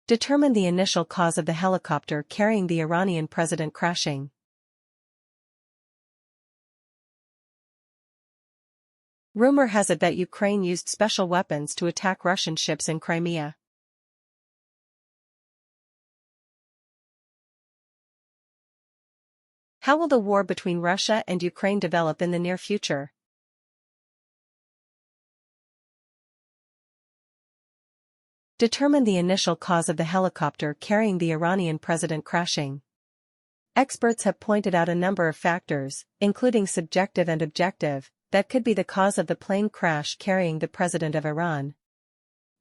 Determine the initial cause of the helicopter carrying the Iranian president crashing. Rumor has it that Ukraine used special weapons to attack Russian ships in Crimea. How will the war between Russia and Ukraine develop in the near future? Determine the initial cause of the helicopter carrying the Iranian president crashing. Experts have pointed out a number of factors, including subjective and objective, that could be the cause of the plane crash carrying the president of Iran.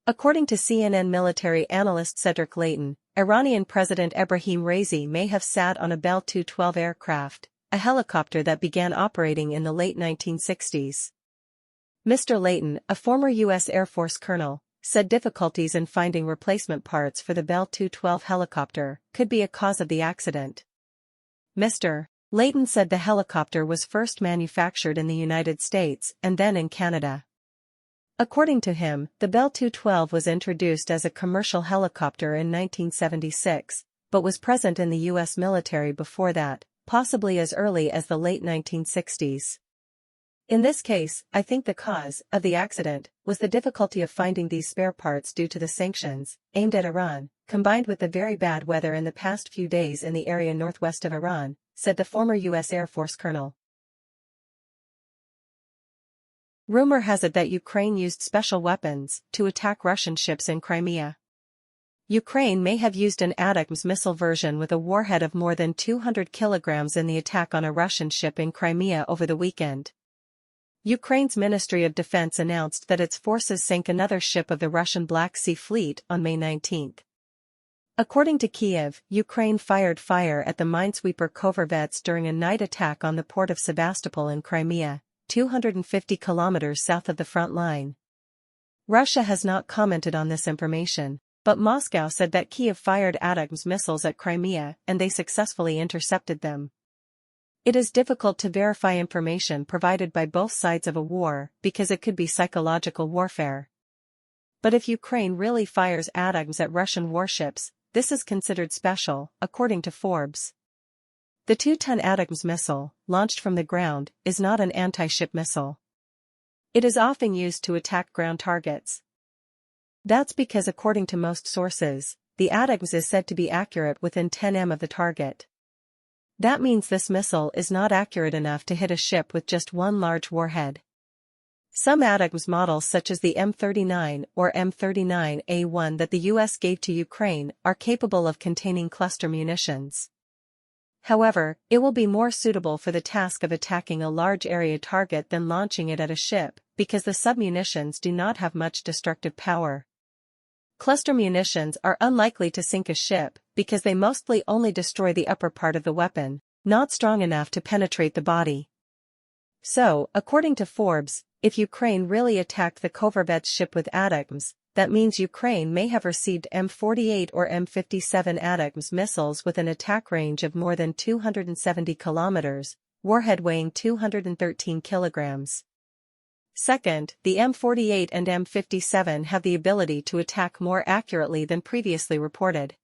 According to CNN military analyst Cedric Leighton, Iranian President Ebrahim Raisi may have sat on a Bell 212 aircraft, a helicopter that began operating in the late 1960s. Mr. Leighton, a former U.S. Air Force colonel, said difficulties in finding replacement parts for the Bell 212 helicopter could be a cause of the accident. Mr. Leighton said the helicopter was first manufactured in the United States and then in Canada. According to him, the Bell 212 was introduced as a commercial helicopter in 1976, but was present in the U.S. military before that, possibly as early as the late 1960s. In this case, I think the cause of the accident was the difficulty of finding these spare parts due to the sanctions aimed at Iran, combined with the very bad weather in the past few days in the area northwest of Iran, said the former U.S. Air Force colonel. Rumor has it that Ukraine used special weapons to attack Russian ships in Crimea. Ukraine may have used an ATACMS missile version with a warhead of more than 200 kilograms in the attack on a Russian ship in Crimea over the weekend. Ukraine's Ministry of Defense announced that its forces sank another ship of the Russian Black Sea Fleet on May 19. According to Kyiv, Ukraine fired fire at the minesweeper Kovervets during a night attack on the port of Sebastopol in Crimea, 250 kilometers south of the front line. Russia has not commented on this information, but Moscow said that Kyiv fired ATACMS missiles at Crimea and they successfully intercepted them. It is difficult to verify information provided by both sides of a war because it could be psychological warfare. But if Ukraine really fires ATACMS at Russian warships, this is considered special, according to Forbes. The 2-ton ATACMS missile, launched from the ground, is not an anti-ship missile. It is often used to attack ground targets. That's because according to most sources, the ATACMS is said to be accurate within 10 m of the target. That means this missile is not accurate enough to hit a ship with just one large warhead. Some ATACMS models such as the M39 or M39A1 that the US gave to Ukraine are capable of containing cluster munitions. However, it will be more suitable for the task of attacking a large area target than launching it at a ship, because the submunitions do not have much destructive power. Cluster munitions are unlikely to sink a ship, because they mostly only destroy the upper part of the weapon, not strong enough to penetrate the body. So, according to Forbes, if Ukraine really attacked the Kovervets ship with ATACMS, that means Ukraine may have received M48 or M57 ATACMS missiles with an attack range of more than 270 kilometers, warhead weighing 213 kilograms. Second, the M48 and M57 have the ability to attack more accurately than previously reported.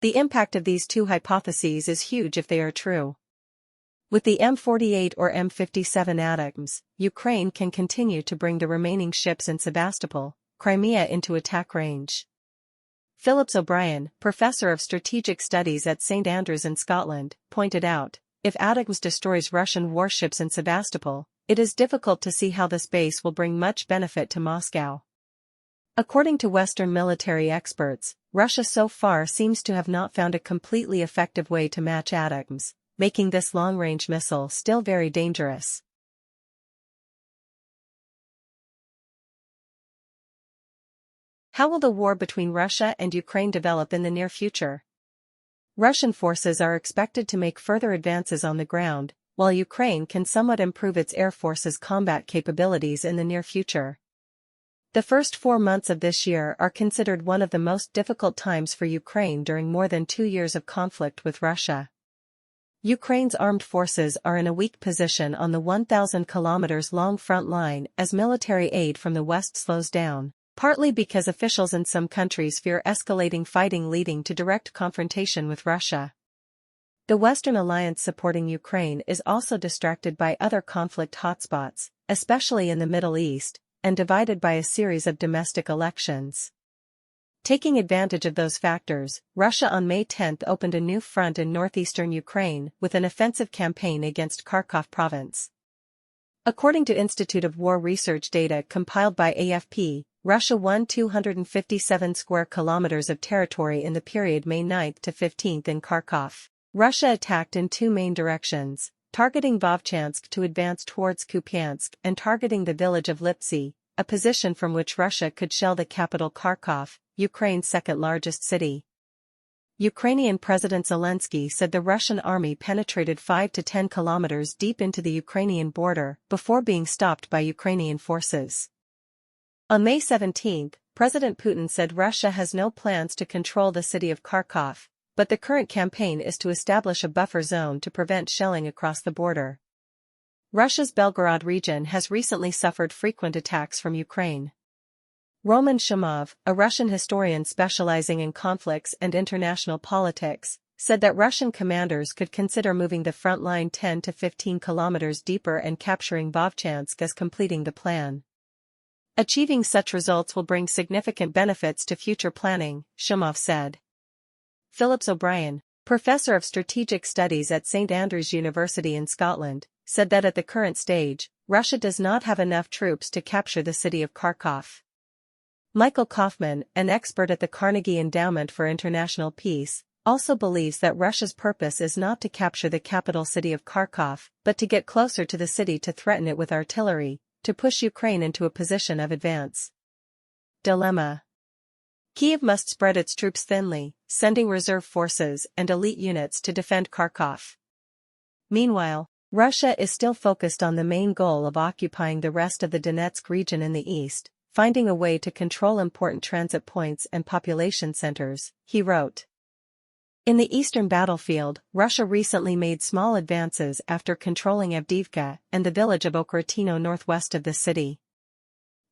The impact of these two hypotheses is huge if they are true. With the M48 or M57 ATACMS, Ukraine can continue to bring the remaining ships in Sebastopol, Crimea into attack range. Phillips O'Brien, professor of strategic studies at St Andrews in Scotland, pointed out, if ATACMS destroys Russian warships in Sebastopol, it is difficult to see how this base will bring much benefit to Moscow. According to Western military experts, Russia so far seems to have not found a completely effective way to match ATACMS, making this long-range missile still very dangerous. How will the war between Russia and Ukraine develop in the near future? Russian forces are expected to make further advances on the ground, while Ukraine can somewhat improve its air force's combat capabilities in the near future. The first 4 months of this year are considered one of the most difficult times for Ukraine during more than 2 years of conflict with Russia. Ukraine's armed forces are in a weak position on the 1,000 kilometers long front line as military aid from the west slows down, partly because officials in some countries fear escalating fighting leading to direct confrontation with Russia. The Western alliance supporting Ukraine is also distracted by other conflict hotspots, especially in the Middle East, and divided by a series of domestic elections. Taking advantage of those factors, Russia on May 10 opened a new front in northeastern Ukraine with an offensive campaign against Kharkov province. According to Institute of War Research data compiled by AFP, Russia won 257 square kilometers of territory in the period May 9 to 15 in Kharkov. Russia attacked in two main directions, targeting Vovchansk to advance towards Kupiansk and targeting the village of Lipsy, a position from which Russia could shell the capital Kharkov, Ukraine's second-largest city. Ukrainian President Zelensky said the Russian army penetrated 5 to 10 kilometers deep into the Ukrainian border before being stopped by Ukrainian forces. On May 17, President Putin said Russia has no plans to control the city of Kharkov, but the current campaign is to establish a buffer zone to prevent shelling across the border. Russia's Belgorod region has recently suffered frequent attacks from Ukraine. Roman Shumov, a Russian historian specializing in conflicts and international politics, said that Russian commanders could consider moving the front line 10 to 15 kilometers deeper and capturing Vovchansk as completing the plan. Achieving such results will bring significant benefits to future planning, Shumov said. Phillips O'Brien, professor of strategic studies at St Andrews University in Scotland, said that at the current stage, Russia does not have enough troops to capture the city of Kharkov. Michael Kaufman, an expert at the Carnegie Endowment for International Peace, also believes that Russia's purpose is not to capture the capital city of Kharkov, but to get closer to the city to threaten it with artillery, to push Ukraine into a position of advance. Dilemma. Kyiv must spread its troops thinly, sending reserve forces and elite units to defend Kharkov. Meanwhile, Russia is still focused on the main goal of occupying the rest of the Donetsk region in the east, finding a way to control important transit points and population centers, he wrote. In the eastern battlefield, Russia recently made small advances after controlling Avdiivka and the village of Okratino northwest of the city.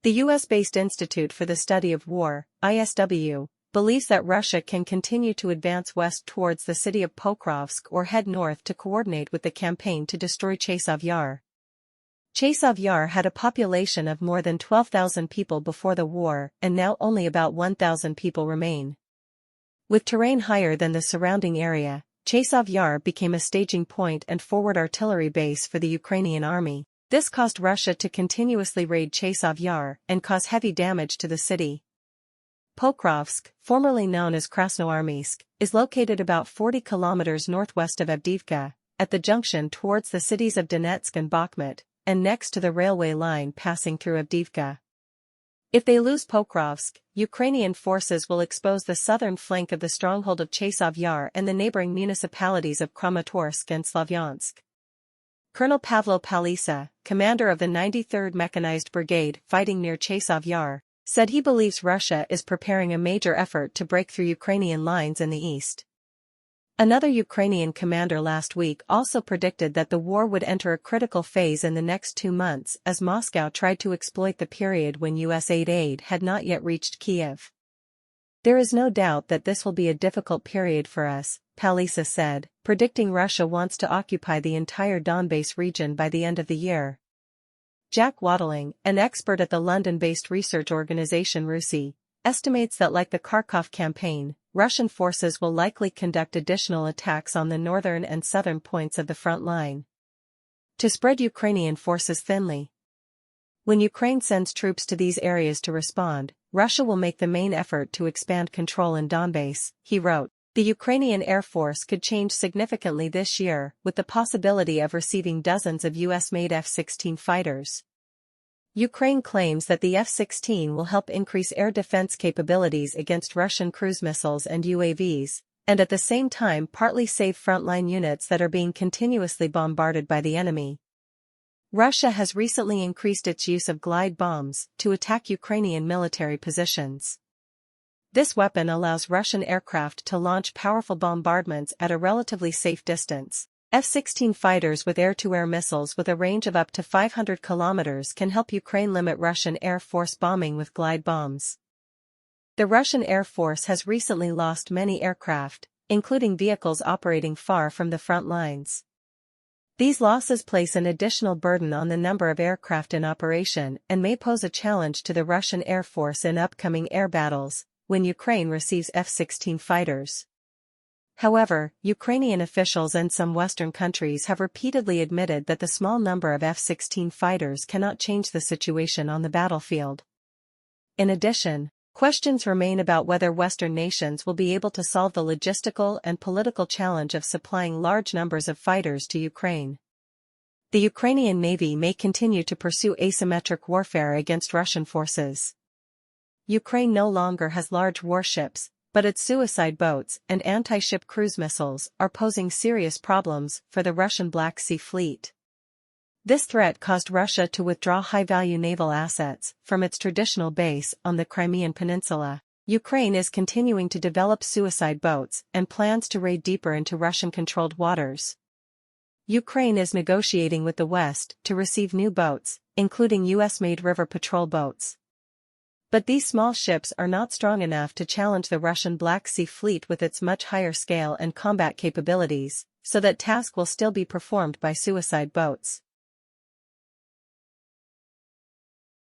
The US-based Institute for the Study of War, ISW, believes that Russia can continue to advance west towards the city of Pokrovsk or head north to coordinate with the campaign to destroy Chasiv Yar. Chasiv Yar had a population of more than 12,000 people before the war and now only about 1,000 people remain. With terrain higher than the surrounding area, Chasiv Yar became a staging point and forward artillery base for the Ukrainian army. This caused Russia to continuously raid Chasiv Yar and cause heavy damage to the city. Pokrovsk, formerly known as Krasnoarmeysk, is located about 40 kilometers northwest of Avdiivka, at the junction towards the cities of Donetsk and Bakhmut, and next to the railway line passing through Avdiivka. If they lose Pokrovsk, Ukrainian forces will expose the southern flank of the stronghold of Chasiv Yar and the neighboring municipalities of Kramatorsk and Slavyansk. Colonel Pavlo Palisa, commander of the 93rd Mechanized Brigade fighting near Chasiv Yar, said he believes Russia is preparing a major effort to break through Ukrainian lines in the east. Another Ukrainian commander last week also predicted that the war would enter a critical phase in the next 2 months as Moscow tried to exploit the period when US aid had not yet reached Kiev. There is no doubt that this will be a difficult period for us, Palisa said, predicting Russia wants to occupy the entire Donbas region by the end of the year. Jack Waddling, an expert at the London-based research organization RUSI, estimates that like the Kharkov campaign, Russian forces will likely conduct additional attacks on the northern and southern points of the front line to spread Ukrainian forces thinly. When Ukraine sends troops to these areas to respond, Russia will make the main effort to expand control in Donbas, he wrote. The Ukrainian Air Force could change significantly this year, with the possibility of receiving dozens of US-made F-16 fighters. Ukraine claims that the F-16 will help increase air defense capabilities against Russian cruise missiles and UAVs, and at the same time partly save frontline units that are being continuously bombarded by the enemy. Russia has recently increased its use of glide bombs to attack Ukrainian military positions. This weapon allows Russian aircraft to launch powerful bombardments at a relatively safe distance. F-16 fighters with air-to-air missiles with a range of up to 500 kilometers can help Ukraine limit Russian Air Force bombing with glide bombs. The Russian Air Force has recently lost many aircraft, including vehicles operating far from the front lines. These losses place an additional burden on the number of aircraft in operation and may pose a challenge to the Russian Air Force in upcoming air battles, when Ukraine receives F-16 fighters. However, Ukrainian officials and some Western countries have repeatedly admitted that the small number of F-16 fighters cannot change the situation on the battlefield. In addition, questions remain about whether Western nations will be able to solve the logistical and political challenge of supplying large numbers of fighters to Ukraine. The Ukrainian Navy may continue to pursue asymmetric warfare against Russian forces. Ukraine no longer has large warships, but its suicide boats and anti-ship cruise missiles are posing serious problems for the Russian Black Sea Fleet. This threat caused Russia to withdraw high-value naval assets from its traditional base on the Crimean Peninsula. Ukraine is continuing to develop suicide boats and plans to raid deeper into Russian-controlled waters. Ukraine is negotiating with the West to receive new boats, including US-made river patrol boats. But these small ships are not strong enough to challenge the Russian Black Sea Fleet with its much higher scale and combat capabilities, so that task will still be performed by suicide boats.